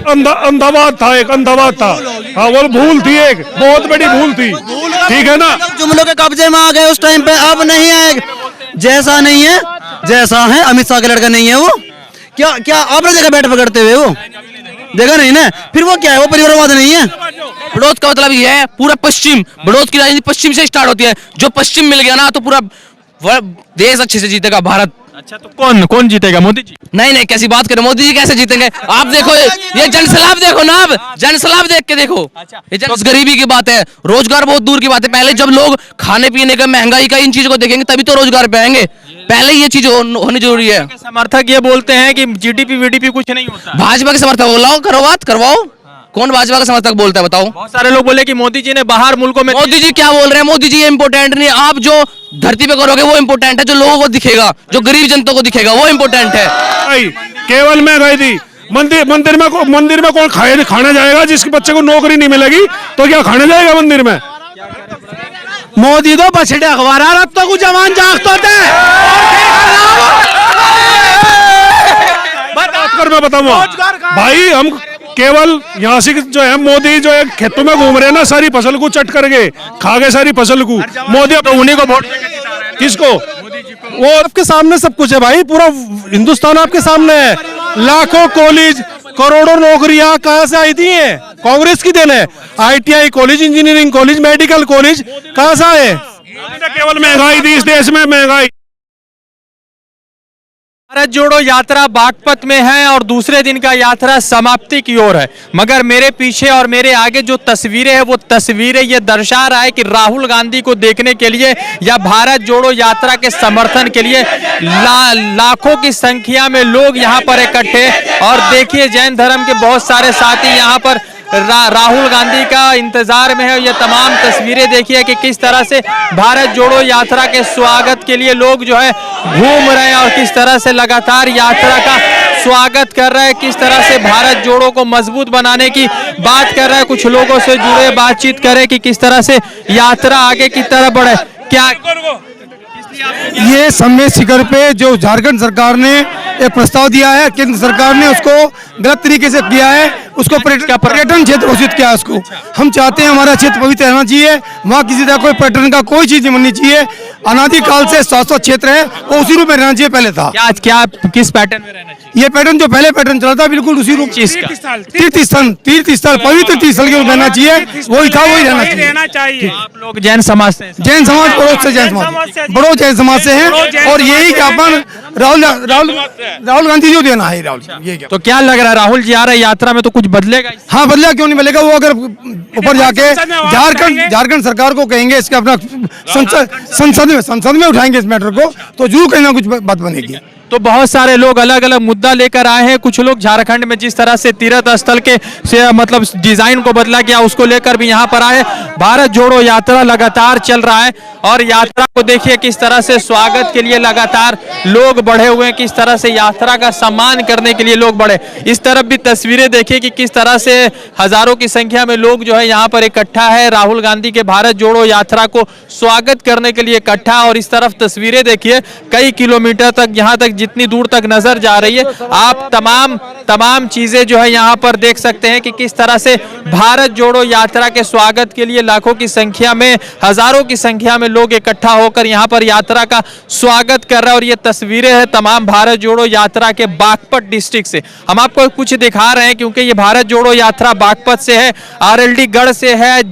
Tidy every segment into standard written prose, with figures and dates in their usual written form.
अंधाबाद था, एक अंधाबाद था। हाँ, वो भूल थी, एक बहुत बड़ी भूल थी। ठीक है ना, जुमलों के कब्जे में आ गए उस टाइम पे, अब नहीं आएगा। जैसा नहीं है, जैसा है अमित शाह का लड़का नहीं है वो। क्या क्या आपने देखा बैठ पकड़ते हुए? वो देखा नहीं ना, फिर वो क्या है? वो परिवारवाद नहीं है। बड़ौद का मतलब ये है, पूरा पश्चिम, बड़ौद की राजनीति पश्चिम से स्टार्ट होती है। जो पश्चिम मिल गया ना तो पूरा देश अच्छे से जीतेगा, भारत। अच्छा, तो कौन जीतेगा? मोदी जी? नहीं, कैसी बात करें, मोदी जी कैसे जीतेंगे? आप देखो ये जनसलाब देखो ना, आप जनसलाब देख के देखो। ये गरीबी की बात है, रोजगार बहुत दूर की बात है। पहले जब लोग खाने पीने का, महंगाई का, इन चीजों को देखेंगे तभी तो रोजगार पे आएंगे। पहले ये चीज होनी जरूरी है। समर्थक ये बोलते हैं कि जीडीपी वीडीपी कुछ नहीं होता। भाजपा के समर्थक बोलाओ, करो बात, करवाओ। कौन भाजपा का समर्थक बोलता है बताओ? बहुत सारे लोग बोले कि मोदी जी ने बाहर मुल्कों में। मोदी जी क्या बोल रहे हैं? मोदी जी इम्पोर्टेंट नहीं, आप जो धरती पे करोगे वो इम्पोर्टेंट है। जो लोगों को दिखेगा, जो गरीब जनता को दिखेगा वो इम्पोर्टेंट है। केवल मैं गई थी मंदिर में कौन खाने जाएगा? जिसके बच्चे को नौकरी नहीं मिलेगी तो क्या खाने जाएगा मंदिर में? मोदी तो बछड़े अखबार अब तक जवान जागतो थे। मैं बताऊंगा भाई, हम केवल यहाँ से जो है मोदी जो है खेतों में घूम रहे हैं ना, सारी फसल को चट करके खा गए, सारी फसल को। मोदी तो उन्हीं को वोट, किसको? वो आपके सामने सब कुछ है भाई, पूरा हिंदुस्तान आपके सामने है। लाखों कॉलेज, करोड़ों नौकरियां कहाँ से आई थी? कांग्रेस की देन है। ITI college, engineering college, medical college कहाँ से आए? केवल महंगाई थी इस देश में, महंगाई। भारत जोड़ो यात्रा बागपत में है और दूसरे दिन का यात्रा समाप्ति की ओर है। मगर मेरे पीछे और मेरे आगे जो तस्वीरें हैं वो तस्वीरें ये दर्शा रहा है कि राहुल गांधी को देखने के लिए या भारत जोड़ो यात्रा के समर्थन के लिए लाखों की संख्या में लोग यहाँ पर इकट्ठे। और देखिए जैन धर्म के बहुत सारे साथी यहाँ पर राहुल गांधी का इंतजार में है। ये तमाम तस्वीरें देखिए कि किस तरह से भारत जोड़ो यात्रा के स्वागत के लिए लोग जो है घूम रहे हैं और किस तरह से लगातार यात्रा का स्वागत कर रहे हैं, किस तरह से भारत जोड़ो को मजबूत बनाने की बात कर रहे हैं। कुछ लोगों से जुड़े बातचीत करें कि किस तरह से यात्रा आगे की तरफ बढ़े। क्या ये सम्मेलन शिखर पे जो झारखंड सरकार ने एक प्रस्ताव दिया है, केंद्र सरकार ने उसको गलत तरीके से किया है, उसको पर्यटन क्षेत्र घोषित किया है उसको। हम चाहते हैं हमारा क्षेत्र पवित्र रहना चाहिए, वहाँ किसी तरह कोई पर्यटन का कोई चीज नहीं बननी चाहिए। अनादिकाल से शाश्वत क्षेत्र है, वो उसी रूप में रहना चाहिए पहले था। क्या किस पैटर्न में रहना चाहिए? ये पैटर्न जो पहले पैटर्न चला था बिल्कुल उसी रूप। तीर्थ स्थल पवित्र तीर्थ स्थल के रूप रहना चाहिए, वही था वही रहना चाहिए। आप लोग जैन समाज से? जैन समाज बड़ोद से, जैन समाज बड़ोद जैन समाज से हैं और यही ज्ञापन राहुल गांधी जी देना है। राहुल ये तो क्या लग रहा है राहुल जी आ रहे यात्रा में तो कुछ बदलेगा? हाँ बदलेगा, क्यों नहीं बदलेगा? वो अगर ऊपर जाके झारखंड सरकार को कहेंगे, इसके अपना संसद में उठाएंगे इस मैटर को, तो जरूर कहीं ना कुछ बात बनेगी। तो बहुत सारे लोग अलग अलग मुद्दा लेकर आए हैं। कुछ लोग झारखंड में जिस तरह से तीर्थ स्थल के से मतलब डिजाइन को बदला गया उसको लेकर भी यहाँ पर आए। भारत जोड़ो यात्रा लगातार चल रहा है और यात्रा को देखिए किस तरह से स्वागत के लिए लगातार लोग बढ़े हुए हैं, किस तरह से यात्रा का सम्मान करने के लिए लोग बढ़े। इस तरफ भी तस्वीरें देखिए कि किस तरह से हजारों की संख्या में लोग जो है यहाँ पर इकट्ठा है, राहुल गांधी के भारत जोड़ो यात्रा को स्वागत करने के लिए इकट्ठा। और इस तरफ तस्वीरें देखिए कई किलोमीटर तक, यहाँ तक जितनी दूर तक नजर जा रही है आप तमाम चीजें जो है यहाँ पर देख सकते हैं कि किस तरह से भारत जोड़ो यात्रा के स्वागत के लिए लाखों की संख्या में, हजारों की संख्या में लोग इकट्ठा होकर यहाँ पर यात्रा का स्वागत कर रहे हैं। और ये तस्वीरें हैं तमाम भारत जोड़ो यात्रा के बागपत डिस्ट्रिक्ट से। हम आपको कुछ दिखा रहे हैं क्योंकि ये भारत जोड़ो यात्रा बागपत से है, RLD गढ़ से है,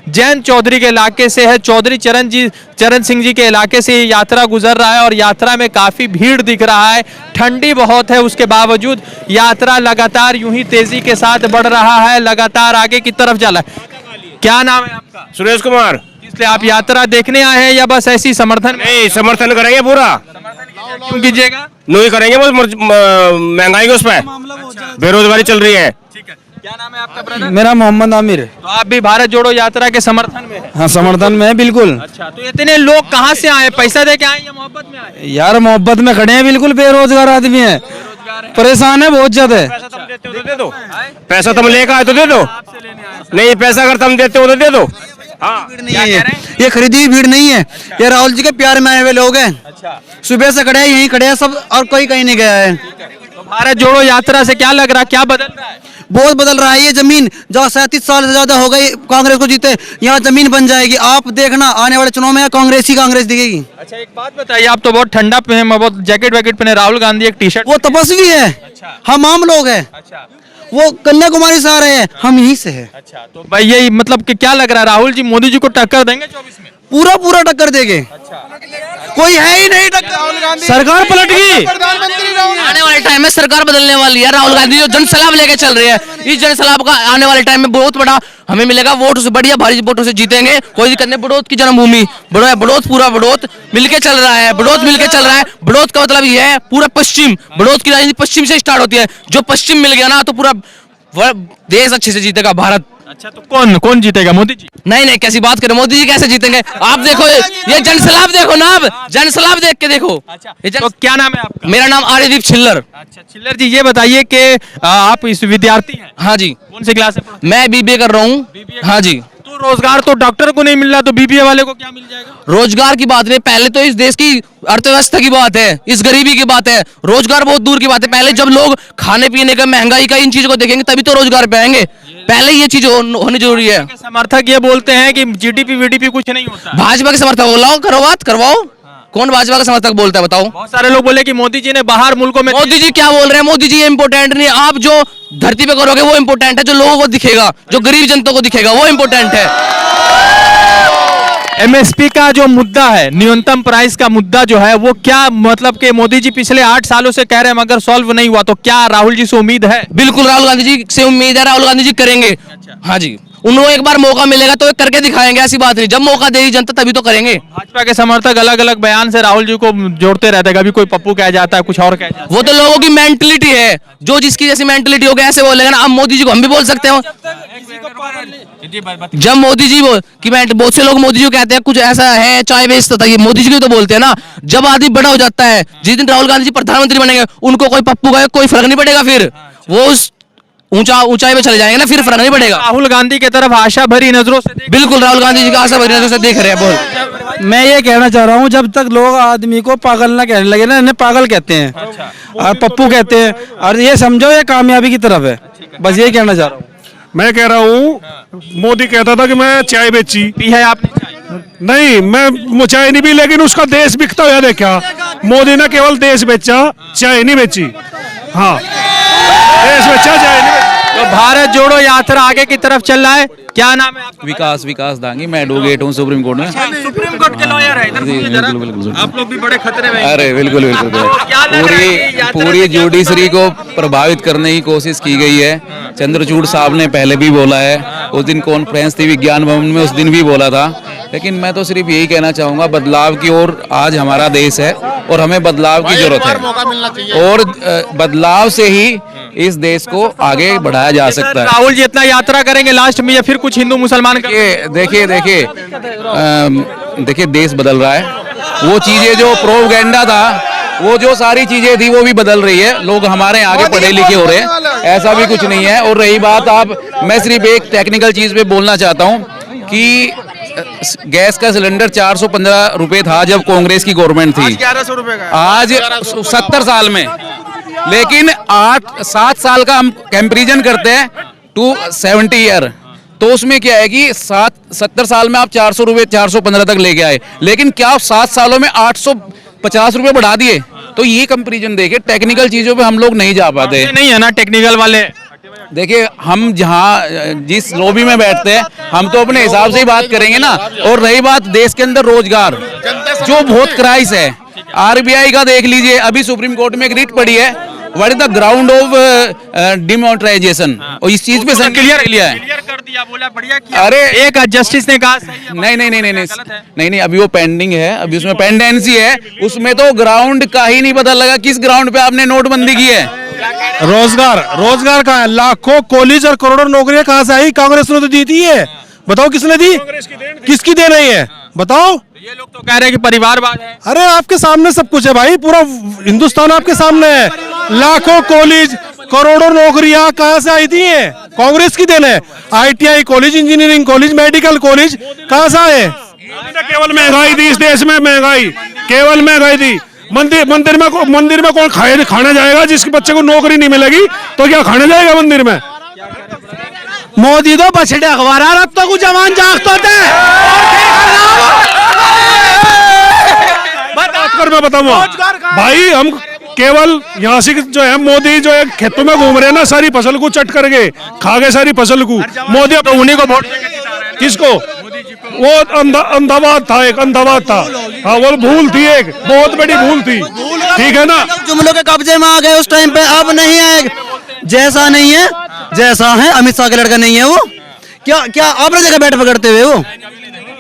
जैन चौधरी के इलाके से है, चौधरी चरण सिंह जी के इलाके से ये यात्रा गुजर रहा है। और यात्रा में काफी भीड़ दिख रहा है, ठंडी बहुत है, उसके बावजूद यात्रा लगातार यूं ही तेजी के साथ बढ़ रहा है, लगातार आगे की तरफ जा रहा है। क्या नाम है आपका? सुरेश कुमार। इसलिए आप यात्रा देखने आए हैं या बस ऐसी समर्थन? नहीं, समर्थन करेंगे पूरा। क्यों कीजिएगा? नहीं करेंगे, बस महंगाई के उस पर बेरोजगारी चल रही है। ठीक है, क्या नाम है आपका ब्रदर? मेरा मोहम्मद आमिर। तो आप भी भारत जोड़ो यात्रा के समर्थन में है? हाँ समर्थन में है बिल्कुल। अच्छा, तो इतने लोग कहाँ से आए? पैसा दे के आए या मोहब्बत में आए? यार मोहब्बत में खड़े हैं, बिल्कुल बेरोजगार आदमी है, परेशान है बहुत ज्यादा। पैसा तुम लेकर आए तो दे दो। नहीं, पैसा अगर तुम देते हो तो दे दो। हाँ, ये खरीदी हुई भीड़ नहीं है, ये राहुल जी के प्यार में आए हुए लोग हैं। सुबह से खड़े हैं, यहीं खड़े हैं सब, और कोई कहीं नहीं गया है। भारत जोड़ो यात्रा से क्या लग रहा है, क्या बदल रहा है? बहुत बदल रहा है। ये जमीन जहाँ 37 साल से ज्यादा हो गई कांग्रेस को जीते, यहाँ जमीन बन जाएगी। आप देखना आने वाले चुनाव में कांग्रेस ही कांग्रेस दिखेगी। अच्छा एक बात बताइए, आप तो बहुत ठंडा पे हैं, बहुत जैकेट वैकेट पहने, राहुल गांधी एक टी शर्ट। वो तपस्वी है, हम आम लोग हैं। अच्छा वो कन्याकुमारी से आ रहे हैं, हम यहीं से हैं। अच्छा, तो भाई यही मतलब कि क्या लग रहा है, राहुल जी मोदी जी को टक्कर देंगे 24 में? पूरा पूरा टक्कर देंगे। कोई है ही नहीं टक्कर। सरकार पलट गई। आने वाले टाइम में सरकार बदलने वाली है। राहुल गांधी जो जनसलाब लेके चल रहे हैं, इस जनसलाब का आने वाले टाइम में बहुत बड़ा हमें मिलेगा। वोट से बढ़िया भारी वोटों से जीतेंगे, कोई दिक्कत नहीं। बड़ौद की जन्मभूमि बड़ौद, पूरा बड़ौद मिलके चल रहा है। बड़ौद मिलके चल रहा है। बड़ौद का मतलब ये है पूरा पश्चिम, बड़ौद की राजनीति पश्चिम से स्टार्ट होती है। जो पश्चिम मिल गया ना तो पूरा देश अच्छे से जीतेगा, भारत। अच्छा तो कौन जीतेगा, मोदी जी? नहीं कैसी बात करें, मोदी जी कैसे जीतेंगे? आप देखो ये जनसलाब देखो ना, आप जनसलाब देख के देखो। तो क्या नाम है आपका? मेरा नाम आर्यदीप छिल्लर। अच्छा छिल्लर जी, ये बताइए कि आप इस विद्यार्थी हैं? हाँ जी। कौन सी क्लास है? मैं बीबीए कर रहा हूँ। हाँ जी। तो रोजगार तो डॉक्टर को नहीं मिल रहा, तो बीबीए वाले को क्या मिल जाएगा? रोजगार की बात नहीं, पहले तो इस देश की अर्थव्यवस्था की बात है, इस गरीबी की बात है। रोजगार बहुत दूर की बात है। पहले जब लोग खाने पीने का, महंगाई का, इन चीजों को देखेंगे तभी तो रोजगार पे आएंगे। पहले ये चीज होनी जरूरी है। समर्थक ये बोलते हैं कि जीडीपी वीडीपी कुछ नहीं होता। भाजपा के समर्थक बोलाओ, करो बात करवाओ। कौन भाजपा का समर्थक बोलता है बताओ? बहुत सारे लोग बोले कि मोदी जी ने बाहर मुल्कों में। मोदी जी क्या बोल रहे हैं? मोदी जी इम्पोर्टेंट नहीं, आप जो धरती पे करोगे वो इम्पोर्टेंट है। जो लोगों को दिखेगा, जो गरीब जनता को दिखेगा वो इम्पोर्टेंट है। एमएसपी का जो मुद्दा है, न्यूनतम प्राइस का मुद्दा जो है, वो क्या मतलब कि मोदी जी पिछले 8 सालों से कह रहे हैं मगर सॉल्व नहीं हुआ, तो क्या राहुल जी से उम्मीद है? बिल्कुल राहुल गांधी जी से उम्मीद है, राहुल गांधी जी करेंगे। हाँ जी, उनको एक बार मौका मिलेगा तो वे करके दिखाएंगे, ऐसी बात नहीं। जब मौका देगी जनता तभी तो करेंगे। भाजपा के समर्थक अलग अलग बयान से राहुल जी को जोड़ते रहते हैं, कभी कोई पप्पू कह जाता है, कुछ और कह जाता है। वो तो लोगों की मेंटलिटी है, जो जिसकी जैसी मेंटलिटी होगी ऐसे बोलेगा ना। अब मोदी जी को हम भी बोल सकते हो। जब मोदी जी की बहुत से लोग मोदी जी को कहते हैं कुछ ऐसा है, चाय बेचता था, ये मोदी जी को तो बोलते हैं ना। जब आदमी बड़ा हो जाता है, जिस दिन राहुल गांधी जी प्रधानमंत्री बनेंगे, उनको कोई पप्पू का कोई फर्क नहीं पड़ेगा। फिर वो उस ऊंचाई पे चले जाएंगे ना, फिर फर्क नहीं पड़ेगा। राहुल गांधी की तरफ आशा भरी नजरों से बिल्कुल राहुल गांधी जी का आशा भरी नजरों से देख रहे हैं। बोल, मैं ये कहना चाह रहा हूँ, जब तक लोग आदमी को पागल ना कहने लगे ना, इन्हें पागल कहते हैं और पप्पू कहते हैं, और ये समझो ये कामयाबी की तरफ है। बस ये कहना चाह रहा हूँ। मैं कह रहा हूँ, मोदी कहता था कि मैं चाय बेची पी है आपने? नहीं, मैं चाय नहीं पी, लेकिन उसका देश बिकता हुआ देखा। मोदी ने केवल देश बेचा, चाय नहीं बेची। हाँ, देश बेचा, चाय नहीं बेची। तो भारत जोड़ो यात्रा आगे की तरफ चल रहा है। क्या नाम है आपका? विकास दांगी, मैं एडवोकेट हूँ सुप्रीम कोर्ट में। सुप्रीम कोर्ट के लॉयर है। इधर घूमिए जरा। बिल्कुल। आप लोग भी बड़े खतरे में हैं। अरे बिल्कुल क्या लग रहा है कि यात्रा पूरी से क्या जुडिशरी को प्रभावित करने की कोशिश की गई है। चंद्रचूड़ साहब ने पहले भी बोला है, उस दिन कॉन्फ्रेंस थी विज्ञान भवन में, उस दिन भी बोला था। लेकिन मैं तो सिर्फ यही कहना चाहूँगा, बदलाव की ओर आज हमारा देश है और हमें बदलाव की जरूरत है, और बदलाव से ही इस देश को आगे बढ़ाया जा सकता है। राहुल जी इतना यात्रा करेंगे लास्ट में, या फिर कुछ हिंदू मुसलमान का? देखिए देश बदल रहा है। वो चीजें जो प्रोपेगेंडा था, वो जो सारी चीजें थी वो भी बदल रही है। लोग हमारे आगे पढ़े लिखे हो रहे हैं, ऐसा भी कुछ नहीं है। और रही बात, मैं सिर्फ एक टेक्निकल चीज पे बोलना चाहता हूँ कि गैस का सिलेंडर 415 रुपए था जब कांग्रेस की गवर्नमेंट थी, 1100 रुपए का आज 70 साल में। लेकिन 7 साल का हम कंपैरिजन करते हैं टू 70 ईयर, तो उसमें क्या है कि 70 साल में आप 400 रुपए 415 तक लेके आए, लेकिन क्या आप 7 सालों में 850 रुपए बढ़ा दिए? तो ये कंपैरिजन देखे, टेक्निकल चीजों पे हम लोग नहीं जा पाते। नहीं है ना टेक्निकल वाले। देखिए, हम जहाँ जिस लॉबी में बैठते हैं, हम तो अपने हिसाब से ही बात करेंगे ना। और रही बात देश के अंदर रोजगार, जो बहुत क्राइस है, आरबीआई का देख लीजिए, अभी सुप्रीम कोर्ट में एक रिट पड़ी है, what is the ground of demonetisation, और इस चीज पे क्लियर कर दिया, बोला बढ़िया किया। अरे एक जस्टिस ने कहा सही है। नहीं, अभी वो पेंडिंग है, अभी उसमें पेंडेंसी है, उसमें तो ग्राउंड का ही नहीं पता लगा किस ग्राउंड पे आपने नोटबंदी की है। रोजगार कहाँ है? लाखों कॉलेज और करोड़ों नौकरियां कहाँ से आई? कांग्रेस ने तो दी थी है। बताओ किसने दी? किसकी दे रही है बताओ? ये लोग तो कह रहे हैं कि परिवारवाद है। अरे आपके सामने सब कुछ है भाई, पूरा हिंदुस्तान आपके सामने है। लाखों कॉलेज, करोड़ों नौकरियां कहाँ से आई थी? है कांग्रेस की देन है। ITI college, engineering college, medical college कहाँ से आए? केवल महंगाई थी इस देश में, महंगाई, केवल महंगाई थी। मंदिर में कौन खाने जाएगा? जिसके बच्चे को नौकरी नहीं मिलेगी तो क्या खाने जाएगा मंदिर में? मोदी तो बछड़े अखबार अब तक जवान जागतो थे। बात कर मैं बताऊंगा भाई, हम केवल यहाँ से जो है मोदी जो है खेतों में घूम रहे हैं ना, सारी फसल को चट करके खा गए सारी फसल को। मोदी तो उन्हीं को वोट, किसको? वो अंधावाद था, एक अंधावाद था। हाँ वो भूल थी, एक बहुत बड़ी भूल थी, ठीक है ना। जुमलों के कब्जे में आ गए उस टाइम पे, अब नहीं आएगा। जैसा नहीं है जैसा है, अमित शाह का लड़का नहीं है वो। क्या क्या आपने देखा बैठ पकड़ते हुए? वो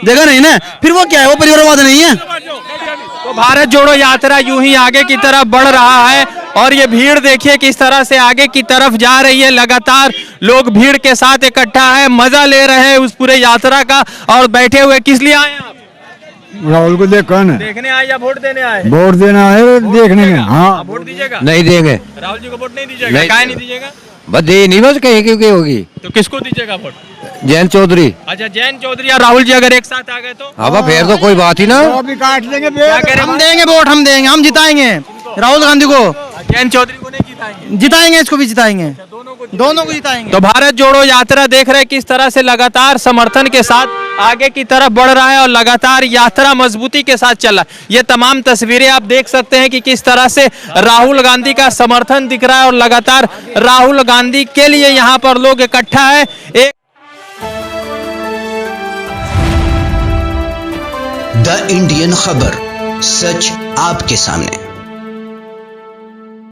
देखा नहीं ना, फिर वो क्या है? वो परिवारवाद नहीं है। तो भारत जोड़ो यात्रा यूं ही आगे की तरफ बढ़ रहा है और ये भीड़ देखिए किस तरह से आगे की तरफ जा रही है। लगातार लोग भीड़ के साथ इकट्ठा है, मजा ले रहे हैं उस पूरे यात्रा का। और बैठे हुए किस लिए आए आप? राहुल को देखने आए या वोट देने आए? वोट देना है, देखने में। हाँ, वोट दीजिएगा? नहीं देंगे, राहुल जी को वोट नहीं दीजिएगा? काहे नहीं दीजिएगा? बस दे नहीं, बस कहीं क्योंकि होगी। तो किसको दीजिएगा वोट? जयंत चौधरी। अच्छा, जयंत चौधरी और राहुल जी अगर एक साथ आ गए तो? अब फिर तो कोई बात ही ना। अभी काट देंगे। क्या कह रहे हम देंगे वोट, हम देंगे, हम जिताएंगे राहुल गांधी को। जयंत चौधरी को नहीं जिताएंगे? जिताएंगे, इसको भी जिताएंगे, दोनों को जिताएंगे। तो भारत जोड़ो यात्रा देख रहे हैं किस तरह से लगातार समर्थन के साथ आगे की तरफ बढ़ रहा है और लगातार यात्रा मजबूती के साथ चल रहा है। ये तमाम तस्वीरें आप देख सकते हैं कि किस तरह से राहुल गांधी का समर्थन दिख रहा है और लगातार राहुल गांधी के लिए यहाँ पर लोग इकट्ठा है। एक द इंडियन खबर, सच आपके सामने।